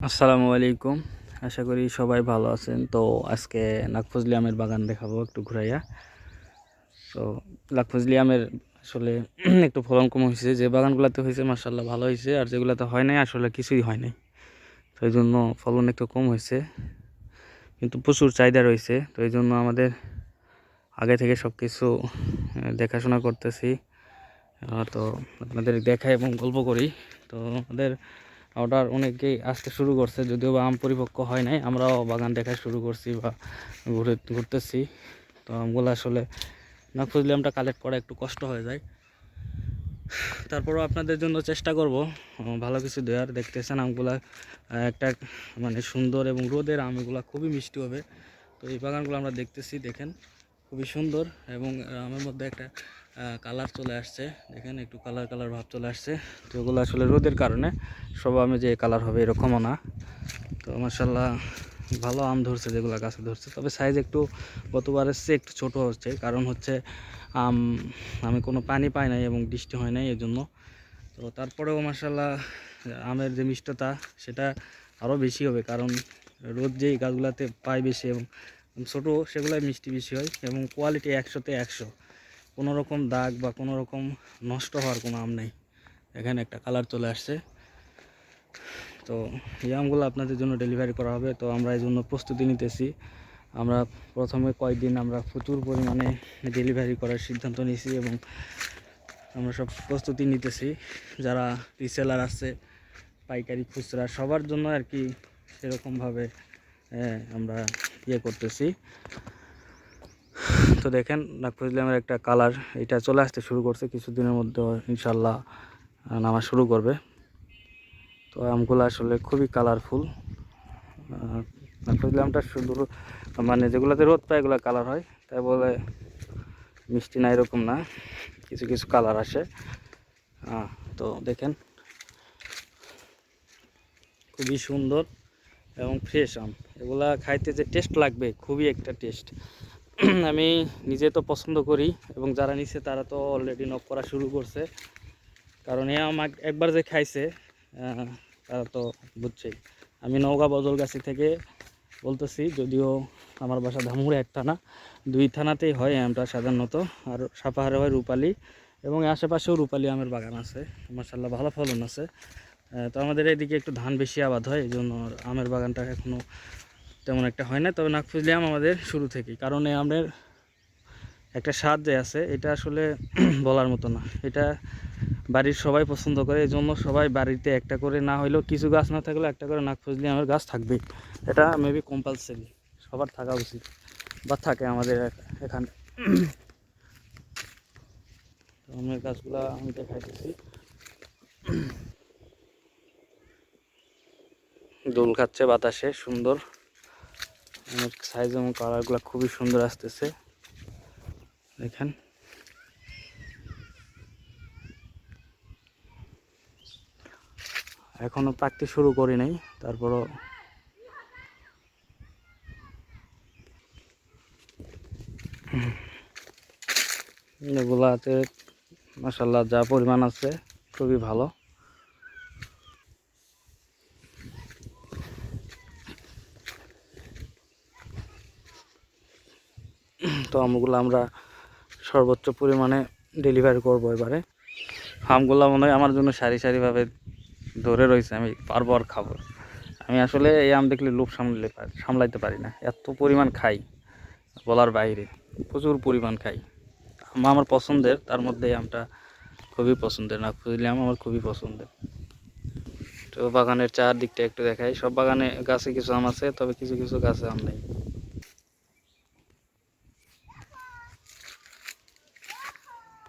আসসালামু আলাইকুম। আশা করি সবাই ভালো আছেন। তো আজকে নাকফজলি আমের বাগান দেখাবো একটু ঘুরাইয়া। তো নাকফজলি আমের আসলে একটু ফলন কম হয়েছে, যে বাগানগুলোতে হয়েছে মাশাআল্লাহ ভালো হয়েছে, আর যেগুলোতে হয় নাই আসলে কিছুই হয় নাই। তো এই জন্য ফলন একটু কম হয়েছে, কিন্তু প্রচুর চাহিদা রয়েছে। তো এই জন্য আমাদের আগে থেকে সব কিছু দেখাশোনা করতেছি। তো আপনাদের দেখাই এবং গল্প করি। তো আমাদের অর্ডার অনেকেই আসতে শুরু করছে, যদিও বা আম পরিপক্ক হয় নাই। আমরাও বাগান দেখা শুরু করছি বা ঘুরতেছি। তো আমগুলো আসলে না খুঁজলে আমটা কালেক্ট করা একটু কষ্ট হয়ে যায়। তারপরও আপনাদের জন্য চেষ্টা করব ভালো কিছু দেওয়ার। দেখতেছেন আমগুলা একটা মানে সুন্দর, এবং রোদের আম, এগুলো খুবই মিষ্টি হবে। তো এই বাগানগুলো আমরা দেখতেছি, দেখেন খুবই সুন্দর, এবং আমের মধ্যে একটা কালার চলে আসছে। দেখেন একটু কালার ভাব চলে আসছে। তো এগুলো আসলে রোদের কারণে সব আমে যে কালার হবে এরকমও না। তো মাশাআল্লাহ ভালো আম ধরছে, যেগুলো গাছে ধরছে। তবে সাইজ একটু গতবারের চেয়ে একটু ছোট হচ্ছে, কারণ হচ্ছে আমি কোনো পানি পাই নাই এবং বৃষ্টি হয় নাই এর জন্য। তো তারপরেও মাশাআল্লাহ আমের যে মিষ্টতা সেটা আরও বেশি হবে, কারণ রোদ যেই গাছগুলোতে পাই বেশি এবং ছোটো সেগুলোই মিষ্টি বেশি হয়, এবং কোয়ালিটি 100-তে 100, কোনো রকম দাগ বা কোনো রকম নষ্ট হওয়ার কোনো আম নেই। এখানে একটা কালার চলে আসছে। তো এই আমগুলো আপনাদের জন্য ডেলিভারি করা হবে। তো আমরা এই জন্য প্রস্তুতি নিতেছি। আমরা প্রথমে কয়েকদিন আমরা প্রচুর পরিমাণে ডেলিভারি করার সিদ্ধান্ত নিয়েছি, এবং আমরা সব প্রস্তুতি নিতেছি। যারা রিসেলার আছে, পাইকারি খুচরা সবার জন্য আর কি, সেরকমভাবে আমরা করতেছি। তো দেখেন নাকফজলি আমের একটা কালার এটা চলে আসতে শুরু করছে, কিছুদিনের মধ্যে ইনশাল্লাহ নামা শুরু করবে। তো আমগুলো আসলে খুবই কালারফুল। নাকফজলি আমটা শুধু মানে যেগুলোতে রোদ পায় এগুলো কালার হয়, তাই বলে মিষ্টি না এরকম না, কিছু কিছু কালার আসে। তো দেখেন খুবই সুন্দর এবং ফ্রেশ আম। এগুলা খাইতে যে টেস্ট লাগবে, খুবই একটা টেস্ট। আমি নিজে তো পছন্দ করি, এবং যারা নিছে তারা তো অলরেডি নক করা শুরু করছে, কারণ এ আম একবার যে খাইছে তারা তো বুঝছেই। আমি নওগাঁ বজলগাছি থেকে বলতেছি, যদিও আমার বাসা ধামুড়ে এক থানা, 2 থানাতেই হয় আমটা সাধারণত। আর সাপাহারে হয় রূপালী, এবং আশেপাশেও রূপালী আমের বাগান আছে, মাশাআল্লাহ ভালো ফলন আছে। তো আমাদের এদিকে একটু ধান বেশি আবাদ হয়, এই জন্য আমের বাগানটা এখনও তেমন একটা হয় না। তবে নাকফজলি আম আমাদের শুরু থেকেই, কারণ এই আমের একটা স্বাদ যে আছে এটা আসলে বলার মতো না। এটা বাড়ির সবাই পছন্দ করে, এই জন্য সবাই বাড়িতে একটা করে, না হইলেও কিছু গাছ না থাকলেও একটা করে নাকফজলি আমের গাছ থাকবেই। এটা মেবি কম্পালসারি, সবার থাকা উচিত বা থাকে আমাদের এখানে। আমের গাছগুলা আমি দেখাইতেছি, দোল খাচ্ছে বাতাসে, সুন্দর। আমের সাইজ এবং কালারগুলো খুবই সুন্দর আসতেছে, দেখেন। এখনো পাকতে শুরু করি নাই, তারপরও এগুলাতে মাশাআল্লাহ যা পরিমাণ আছে খুবই ভালো। তো আমগুলো আমরা সর্বোচ্চ পরিমাণে ডেলিভারি করবো এবারে। আমগুলো মনে হয় আমার জন্য সারি সারিভাবে ধরে রয়েছে, আমি পারবো আর খাবো। আমি আসলে এই আম দেখলে লোভ সামলাইতে পারি না, এত পরিমাণ খাই বলার বাইরে, প্রচুর পরিমাণ খাই। আম আমার পছন্দের, তার মধ্যে এই আমটা খুবই পছন্দের। নাকফজলি আম আমার খুবই পছন্দের। তো বাগানের চারদিকটা একটু দেখাই। সব বাগানে গাছে কিছু আম আছে, তবে কিছু কিছু গাছে আম নেই।